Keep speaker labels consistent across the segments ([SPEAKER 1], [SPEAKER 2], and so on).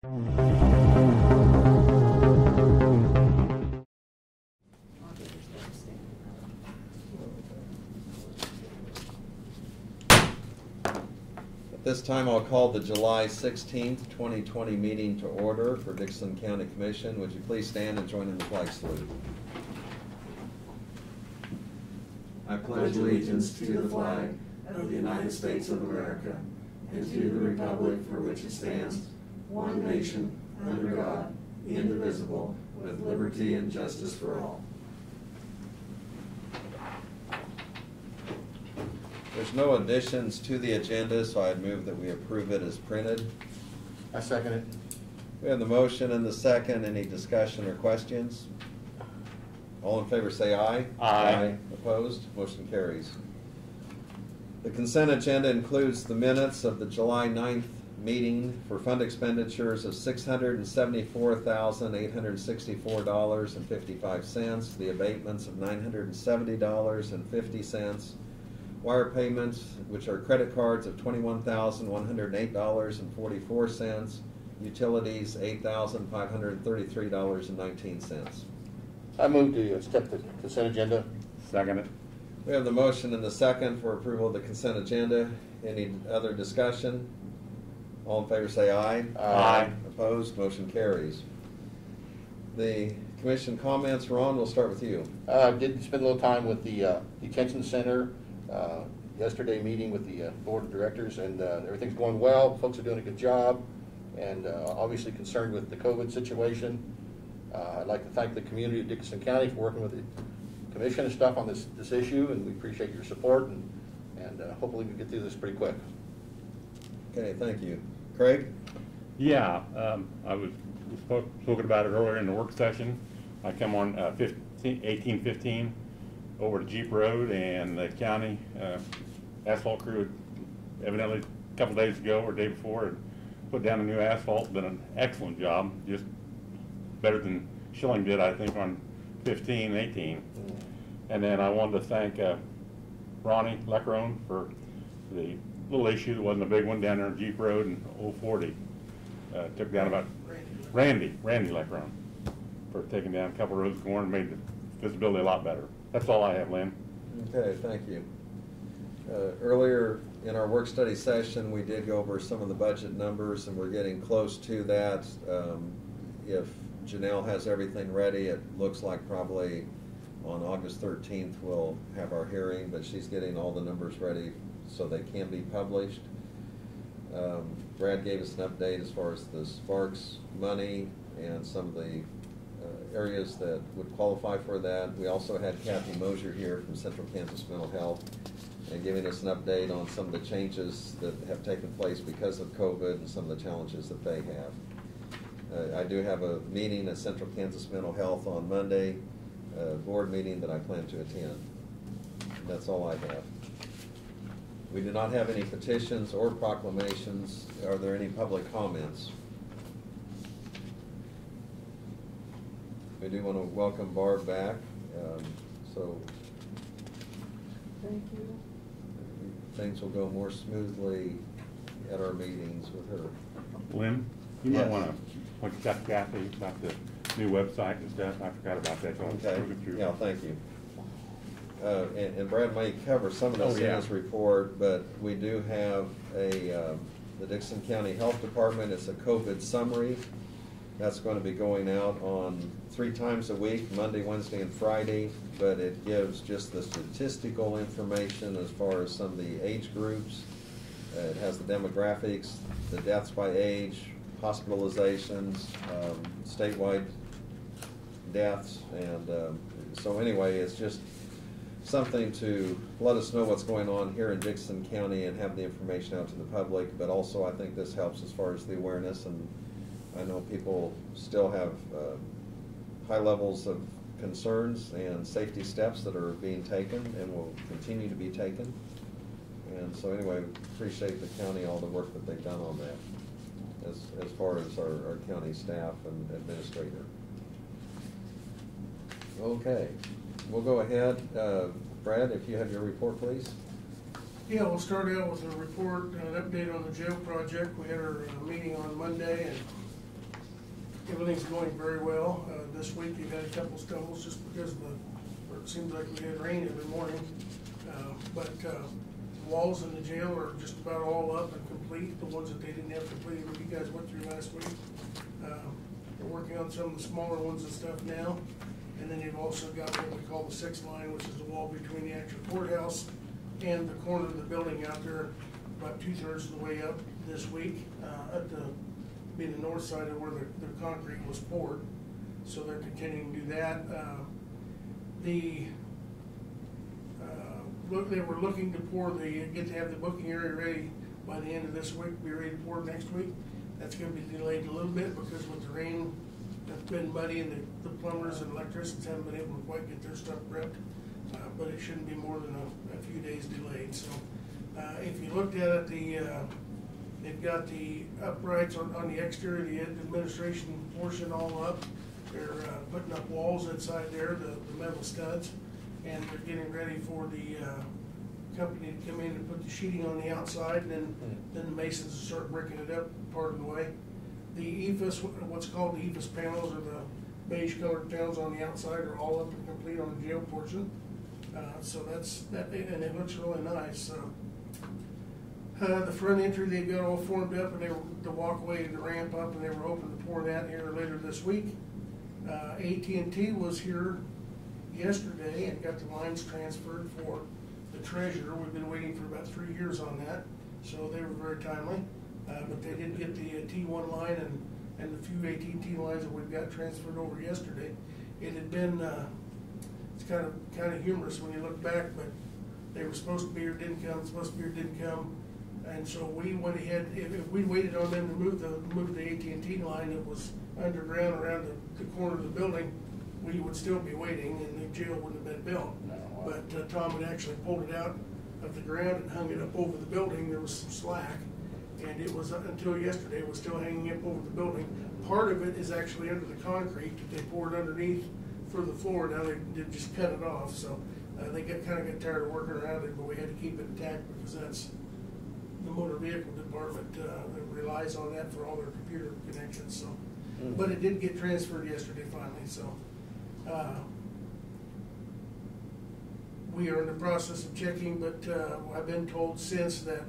[SPEAKER 1] At this time, I'll call the July 16th, 2020 meeting to order for Dixon County Commission. Would you please stand and join in the flag salute?
[SPEAKER 2] I pledge allegiance to the flag of the United States of America and to the republic for which it stands, one nation, under God, indivisible, with liberty and justice for all.
[SPEAKER 1] There's no additions to the agenda, so I'd move that we approve it as printed.
[SPEAKER 3] I second it.
[SPEAKER 1] We have the motion and the second. Any discussion or questions? All in favor say aye.
[SPEAKER 3] Aye.
[SPEAKER 1] Opposed? Motion carries. The consent agenda includes the minutes of the July 9th meeting for fund expenditures of $674,864.55, the abatements of $970.50, wire payments, which are credit cards, of $21,108.44, utilities $8,533.19.
[SPEAKER 3] I move to accept the consent agenda.
[SPEAKER 4] Second it.
[SPEAKER 1] We have the motion and the second for approval of the consent agenda. Any other discussion? All in favor say aye.
[SPEAKER 3] Aye.
[SPEAKER 1] Opposed? Motion carries. The commission comments, Ron, we'll start with you.
[SPEAKER 3] Did spend a little time with the detention center. Yesterday meeting with the board of directors, and everything's going well. Folks are doing a good job, and obviously concerned with the COVID situation. I'd like to thank the community of Dickinson County for working with the commission and stuff on this issue, and we appreciate your support, and hopefully we can get through this pretty quick. Okay,
[SPEAKER 1] thank you. Craig?
[SPEAKER 4] Yeah, I was spoken about it earlier in the work session. I come on 1815 over to Jeep Road, and the county asphalt crew evidently a couple days ago or day before had put down a new asphalt. Done an excellent job, just better than Schilling did, I think, on 15, 18. And then I wanted to thank Ronnie Leckrone for the little issue that wasn't a big one down there on Jeep Road in 040. Took down about Randy Leckrone for taking down a couple roads going and made the visibility a lot better. That's all I have, Lynn.
[SPEAKER 1] Okay, thank you. Earlier in our work study session, we did go over some of the budget numbers, and we're getting close to that. If Janelle has everything ready, it looks like probably on August 13th we'll have our hearing, but she's getting all the numbers ready so they can be published. Brad gave us an update as far as the Sparks money and some of the areas that would qualify for that. We also had Kathy Mosier here from Central Kansas Mental Health and giving us an update on some of the changes that have taken place because of COVID and some of the challenges that they have. I do have a meeting at Central Kansas Mental Health on Monday, a board meeting that I plan to attend. That's all I have. We do not have any petitions or proclamations. Are there any public comments? We do want to welcome Barb back.
[SPEAKER 5] Thank you.
[SPEAKER 1] Things will go more smoothly at our meetings with her.
[SPEAKER 4] Lynn, you might want to talk to Kathy about the new website and stuff. I forgot about that. So
[SPEAKER 1] okay. Yeah, thank you. And Brad may cover some of this in his report, but we do have the Dixon County Health Department. It's a COVID summary. That's going to be going out on 3 times a week, Monday, Wednesday, and Friday, but it gives just the statistical information as far as some of the age groups. It has the demographics, the deaths by age, hospitalizations, statewide deaths, and so anyway, it's just something to let us know what's going on here in Dixon County and have the information out to the public, but also I think this helps as far as the awareness, and I know people still have high levels of concerns and safety steps that are being taken and will continue to be taken. And so anyway, appreciate the county, all the work that they've done on that as far as our county staff and administrator. Okay, we'll go ahead. Brad, if you have your report, please.
[SPEAKER 6] Yeah, we'll start out with a report, an update on the jail project. We had our meeting on Monday, and everything's going very well. This week we've had a couple stumbles just because it seems like we had rain every morning. But the walls in the jail are just about all up and complete, the ones that they didn't have completed, that you guys went through last week. We're working on some of the smaller ones and stuff now. And then they've also got what we call the 6 line, which is the wall between the actual courthouse and the corner of the building out there, about 2/3 of the way up this week, being the north side of where the concrete was poured. So they're continuing to do that. They were looking to get to have the booking area ready by the end of this week, be ready to pour next week. That's gonna be delayed a little bit because with the rain, it's been muddy and the plumbers and electricians haven't been able to quite get their stuff prepped. But it shouldn't be more than a few days delayed. So if you looked at it, they've got the uprights on the exterior, the administration portion all up. They're putting up walls inside there, the metal studs, and they're getting ready for the company to come in and put the sheeting on the outside, and then the masons will start breaking it up part of the way. The EFS, what's called the EFS panels, or the beige colored panels on the outside, are all up and complete on the jail portion. So that's that, and it looks really nice. The front entry they've got all formed up, and the walkway and the ramp up, and they were hoping to pour that here later this week. AT&T was here yesterday and got the lines transferred for the treasurer. We've been waiting for about 3 years on that, so they were very timely. But they did get the T1 line and the few AT&T lines that we've got transferred over yesterday. It had been, it's kind of humorous when you look back, but they were supposed to be here, didn't come, supposed to be here, didn't come. And so we went ahead, if we waited on them to move the AT&T line that was underground around the corner of the building, we would still be waiting and the jail wouldn't have been built. But Tom had actually pulled it out of the ground and hung it up over the building. There was some slack, and it was until yesterday it was still hanging up over the building. Part of it is actually under the concrete that they poured underneath for the floor. Now they just cut it off, so they kind of got tired of working around it, but we had to keep it intact because that's the motor vehicle department that relies on that for all their computer connections. So, but it did get transferred yesterday finally. So we are in the process of checking, but I've been told since that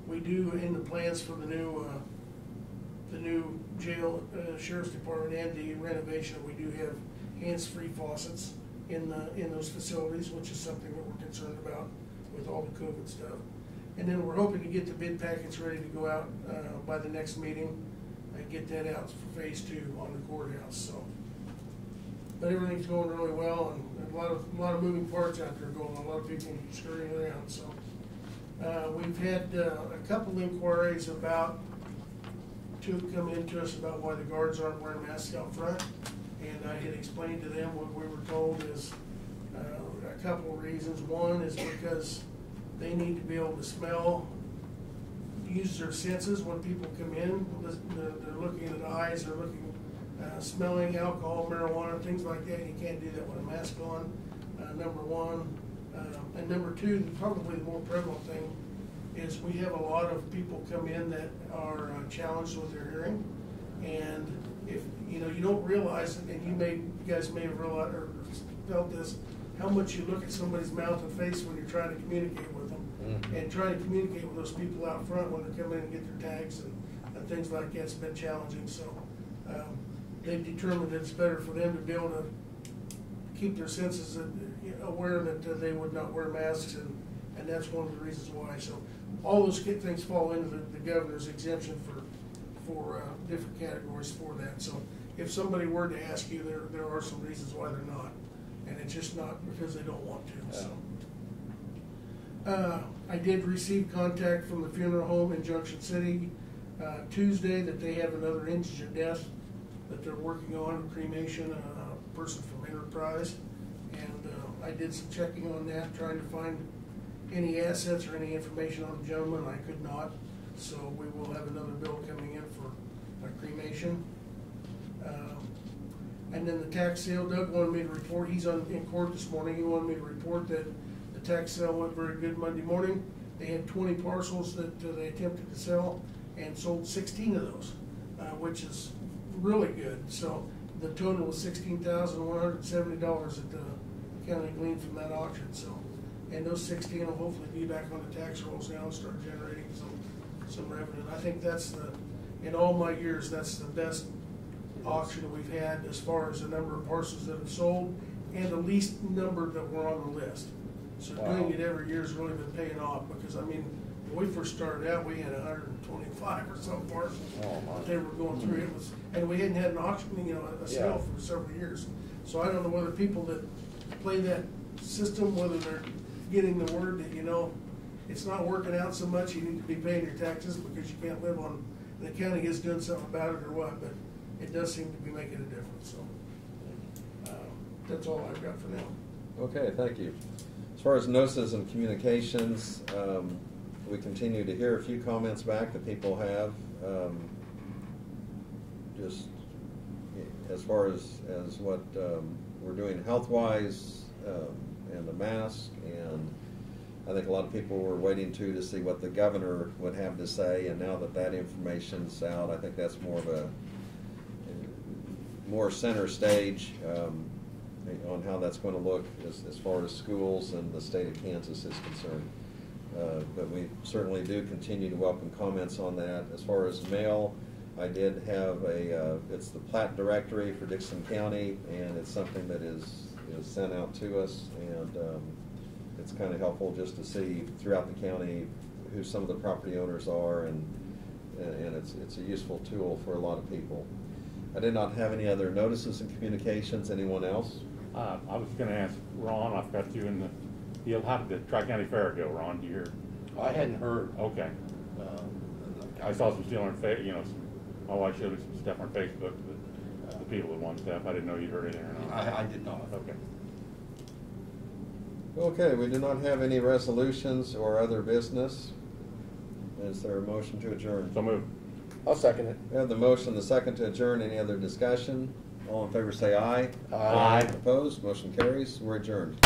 [SPEAKER 6] we do in the plans for the new jail, sheriff's department, and the renovation, we do have hands-free faucets in those facilities, which is something that we're concerned about with all the COVID stuff. And then we're hoping to get the bid packets ready to go out by the next meeting and get that out for phase 2 on the courthouse. So, but everything's going really well, and a lot of moving parts out there going on. A lot of people scurrying around. So we've had a couple inquiries about come into us about why the guards aren't wearing masks out front, and I had explained to them what we were told is a couple of reasons. One is because they need to be able to smell, use their senses when people come in. They're looking at eyes, they're looking, smelling alcohol, marijuana, things like that. You can't do that with a mask on, number one. And number two, probably the more prevalent thing, is we have a lot of people come in that are challenged with their hearing. And if, you don't realize it, and you guys may have realized or felt this, how much you look at somebody's mouth and face when you're trying to communicate with them. And trying to communicate with those people out front when they come in and get their tags and things like that's been challenging. So they've determined that it's better for them to be able to keep their senses aware that they would not wear masks, and that's one of the reasons why. So all those things fall into the governor's exemption for different categories for that. So if somebody were to ask you, there are some reasons why they're not, and it's just not because they don't want to. So I did receive contact from the funeral home in Junction City Tuesday that they have another indigent death that they're working on, cremation, a person from Enterprise, and I did some checking on that, trying to find any assets or any information on the gentleman. I could not, so we will have another bill coming in for a cremation. And then the tax sale, Doug wanted me to report, he's in court this morning, he wanted me to report that the tax sale went very good Monday morning. They had 20 parcels that they attempted to sell and sold 16 of those, which is really good. So the total was $16,170 that the county gleaned from that auction. So, and those 16 will hopefully be back on the tax rolls now and start generating some revenue. I think that's in all my years, that's the best auction that we've had as far as the number of parcels that have sold and the least number that were on the list. So doing it every year has really been paying off, because I mean, when we first started out, we had 125 or so parcels. They were going through. It was, and we hadn't had an auction, a sale for several years. So I don't know whether people that play that system, whether they're getting the word that, it's not working out so much, you need to be paying your taxes because you can't live on, the county is doing something about it or what, but it does seem to be making a difference. So that's all I've got for now.
[SPEAKER 1] Okay, thank you. As far as notices and communications, we continue to hear a few comments back that people have. Just as far as what we're doing health-wise, and the mask, and I think a lot of people were waiting to see what the governor would have to say, and now that information's out, I think that's more of a more center stage on how that's going to look as far as schools and the state of Kansas is concerned. But we certainly do continue to welcome comments on that. As far as mail, I did have it's the plat directory for Dickson County, and it's something that is sent out to us, and it's kind of helpful just to see throughout the county who some of the property owners are, and it's a useful tool for a lot of people. I did not have any other notices and communications. Anyone else?
[SPEAKER 4] I was going to ask Ron, I've got you in the deal. How did the Tri-County Fair go, Ron? Do you hear?
[SPEAKER 3] I hadn't heard.
[SPEAKER 4] Okay. I saw some still on my wife showed me some stuff on Facebook, the people that won stuff. I didn't know you heard anything or not.
[SPEAKER 3] I did not.
[SPEAKER 4] Okay.
[SPEAKER 1] Okay, we do not have any resolutions or other business. Is there a motion to adjourn?
[SPEAKER 4] So moved.
[SPEAKER 3] I'll second it.
[SPEAKER 1] We have the motion, the second to adjourn. Any other discussion? All in favor say aye.
[SPEAKER 3] Aye.
[SPEAKER 1] Opposed? Motion carries. We're adjourned.